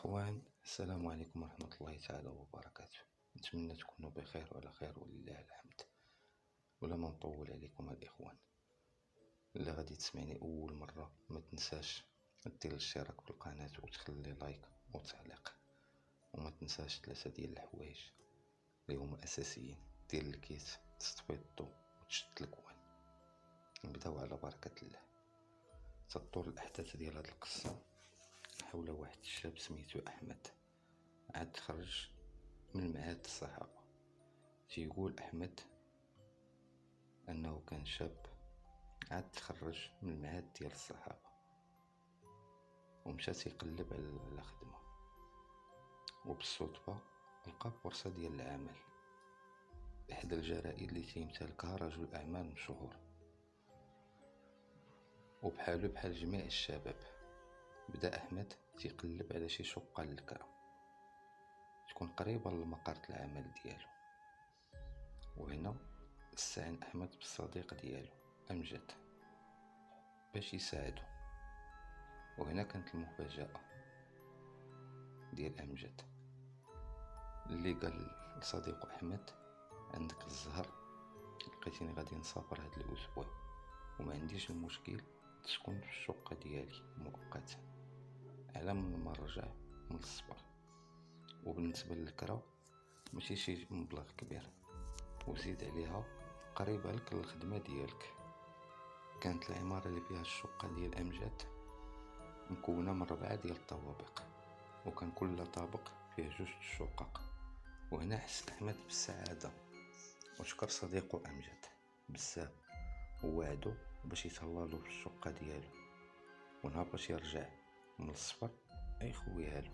إخوان، السلام عليكم ورحمة الله تعالى وبركاته. نتمنى تكونوا بخير وعلى خير ولله الحمد. ولا ما نطول عليكم الإخوان، اللي غادي تسمعني أول مرة ما تنساش دير الاشتراك في القناة وتخلي لايك وتعليق، وما تنساش 3 ديال الحوايج اللي هما أساسيين: دير الكيت، تطفي الضو، وتشد الكوان. نبداو على بركة الله. تدور الأحداث ديال هاد القصة حول واحد الشاب سميتو أحمد، عاد تخرج من معهد الصحافة. تيقول أحمد أنه كان شاب عاد تخرج من المعهد ديال الصحافة ومشى تيقلب على خدمة، وبالصدفة لقى فرصة ديال العمل إحدى الجرائد اللي تيمتلكها رجل أعمال مشهور. وبحالو بحال جميع الشباب بدأ أحمد تيقلب على شي شقة للكرا تكون قريبة لمقر العمل ديالو. وهنا استعان أحمد بالصديق ديالو أمجد باش يساعدو. وهنا كانت المفاجأة ديال أمجد اللي قال لصديقه أحمد: عندك الزهر، لقيتيني غادي نسافر هاد الأسبوع وما عنديش المشكل تسكن في الشقة ديالي مؤقتا على من ما نرجع من السفر. وبالنسبة للكرا ماشي شي مبلغ كبير، وزيد عليها قريبة لك للخدمة ديالك. كانت العمارة اللي فيها الشقة ديال أمجد مكونة من 4 ديال الطوابق، وكان كل طابق فيه 2 شقق. وهنا حس أحمد بالسعادة وشكر صديقه أمجد بزاف، ووعدو باش يتهلالو في الشقة ديالو ونهار باش يرجع من السفر أي خويهالو.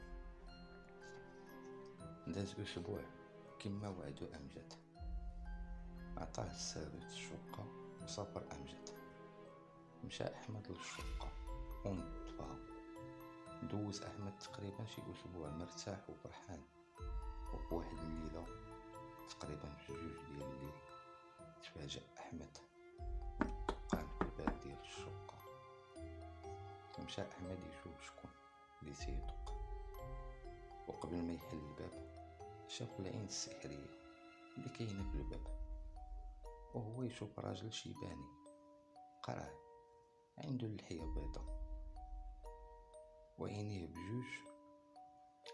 داز أسبوع كما وعدو أمجد، عطاه السابت الشقة وسافر أمجد. مشى أحمد للشقة ونظفها. دوز أحمد تقريبا شي أسبوع مرتاح وفرحان. وبواحد الليلة تقريبا في 2 ديال الليل تفاجأ أحمد قام في الباب ديال الشقة. مشى أحمد يشوف شكون اللي تيدق، وقبل ما يحل الباب شاف العين السحرية اللي كاينة في الباب، وهو يشوف راجل شيباني قرع عنده اللحية بيضة وعينيه بجوج،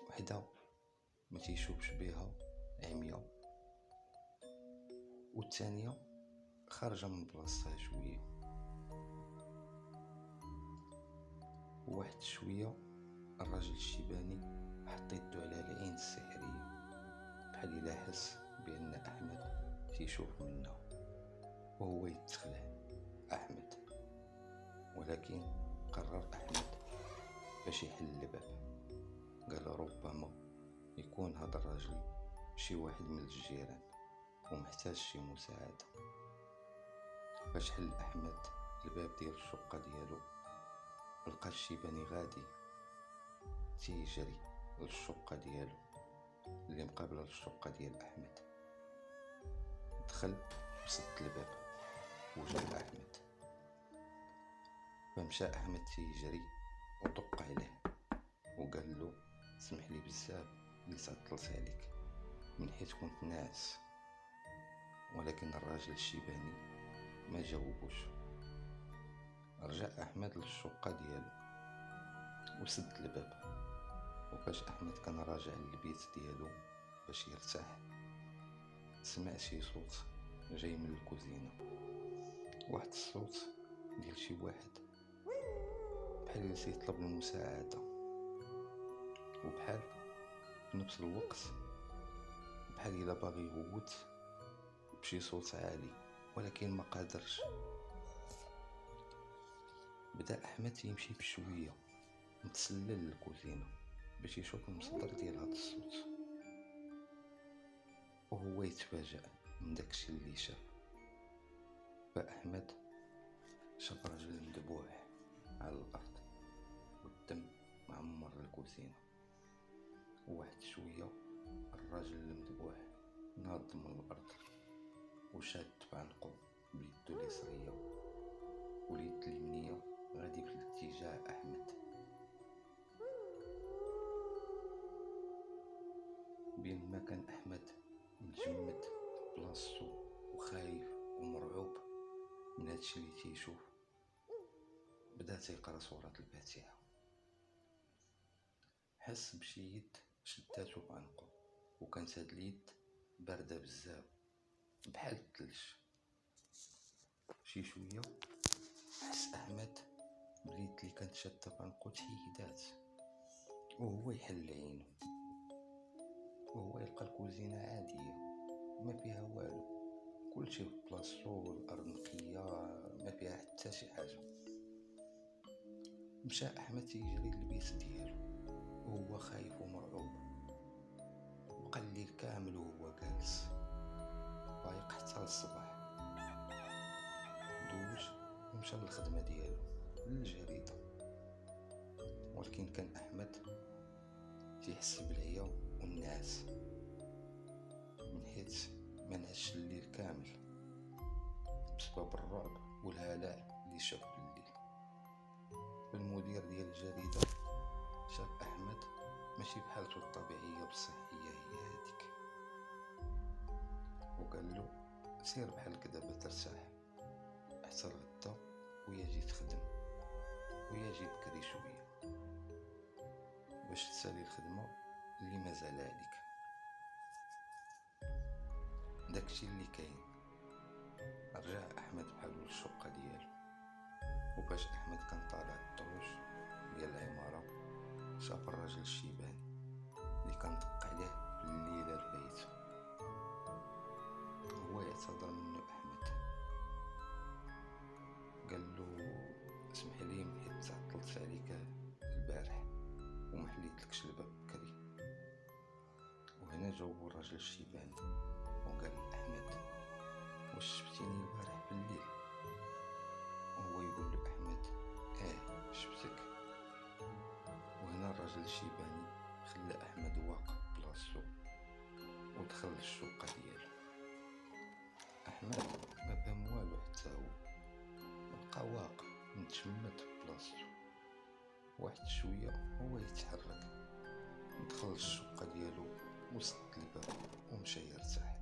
وحدة ما تيشوفش بها عمية والثانية خارجة من بلاصتها شوية. وواحد شوية الراجل الشيباني حط يدو على العين السحرية بحال إلا حس بأن أحمد تيشوف منه، وهو يتخلع أحمد. ولكن قرر أحمد باش يحل الباب. قال ربما يكون هذا الرجل شي واحد من الجيران ومحتاج شي مساعدة. باش حل أحمد الباب ديال الشقة ديالو لقى الشيباني غادي تيجري للشقة ديالو اللي مقابلة للشقة ديال أحمد. دخل وسد الباب وجا أحمد، فمشى أحمد تيجري ودق عليه وقال له: سمح لي بزاف اللي تعطلت عليك من حيث كنت ناعس. ولكن الراجل الشيباني ما جاوبوش. رجع أحمد للشقة ديالو وسد الباب. وفاش أحمد كان راجع للبيت ديالو باش يرتاح سمع شي صوت جاي من الكوزينة، واحد الصوت ديال شي واحد بحال اللي تيطلب المساعدة، وبحال في نفس الوقت بحال إلا باغي يغوت بشي صوت عالي ولكن ما قادرش. بدأ أحمد يمشي بشوية متسلل للكوزينة باش يشوف المصدر ديال هاد الصوت، وهو يتفاجأ من داكشي اللي شاف. فأحمد شاف رجل مدبوح على الأرض والدم معمر الكوزينة. وواحد شوية الراجل المدبوح ناض من الأرض وشاد بعنقو بيدو اليسرية واليد اليمنية غادي في الاتجاه أحمد. بينما كان أحمد متجمد بلاصتو وخايف ومرعوب من هادشي اللي تيشوف، بدا تيقرا سورة الفاتحة. حس بشي يد شداتو بعنقو، وكانت هاد اليد باردة بزاف بحال الثلج. شي شوية حس أحمد باليد اللي كانت شادة بعنقو تحيدات، وهو يحل عينو وهو يلقى الكوزينة عادية ما فيها والو، كلشي في بلاصتو، الأرض نقية ما فيها حتى شي حاجة. مشى أحمد تيجري للبيت ديالو وهو خايف ومرعوب، بقى الليل كامل وهو جالس فايق حتى للصباح. دوج ومشى للخدمة ديالو للجريدة، ولكن كان أحمد تيحس بالعيا والنعاس من حيت منعش الليل كامل بسبب الرعب والهلع اللي شاف بالليل. المدير ديال الجريدة شاف أحمد ماشي بحالته الطبيعية بصح هي هاديك، وقال له سير بحالك دابا ترتاح حتى الغدا ويا جي تخدم، ويا جي بكري شوية باش تسالي الخدمة اللي مازال عليك. داكشي اللي كاين. رجع أحمد بحالو للشقة ديالو، وباش أحمد كان طالع الدروج ديال العمارة شاف الراجل الشيباني اللي كان دق عليه في الليلة لبيتو. هو يعتذر منه أحمد، قال له اسمح لي حيت تعطلت عليك البارح وما حليتلكش الباب بكري. وهنا جاوبو الراجل الشيباني وقال أحمد واش شفتيني البارح بالليل؟ وهو يقول له أحمد شفتك. وهنا الراجل الشيباني خلى أحمد واقف بلاصتو ودخل للشقة ديالو. أحمد ما فهم والو حتى هو، بقى واقف متشمت بلاصتو. واحد شوية هو يتحرك، دخل للشقة ديالو وسد الباب ومشى يرتاح.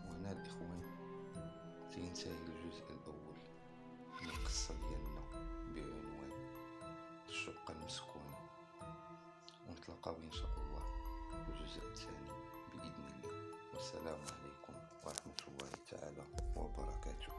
وهنا الإخوان تينتهي الجزء الأول من القصة ديالنا بعنوان الشقة المسكونة، ونتلاقاو إن شاء الله في الجزء الثاني بإذن الله. والسلام عليكم ورحمة الله تعالى وبركاته.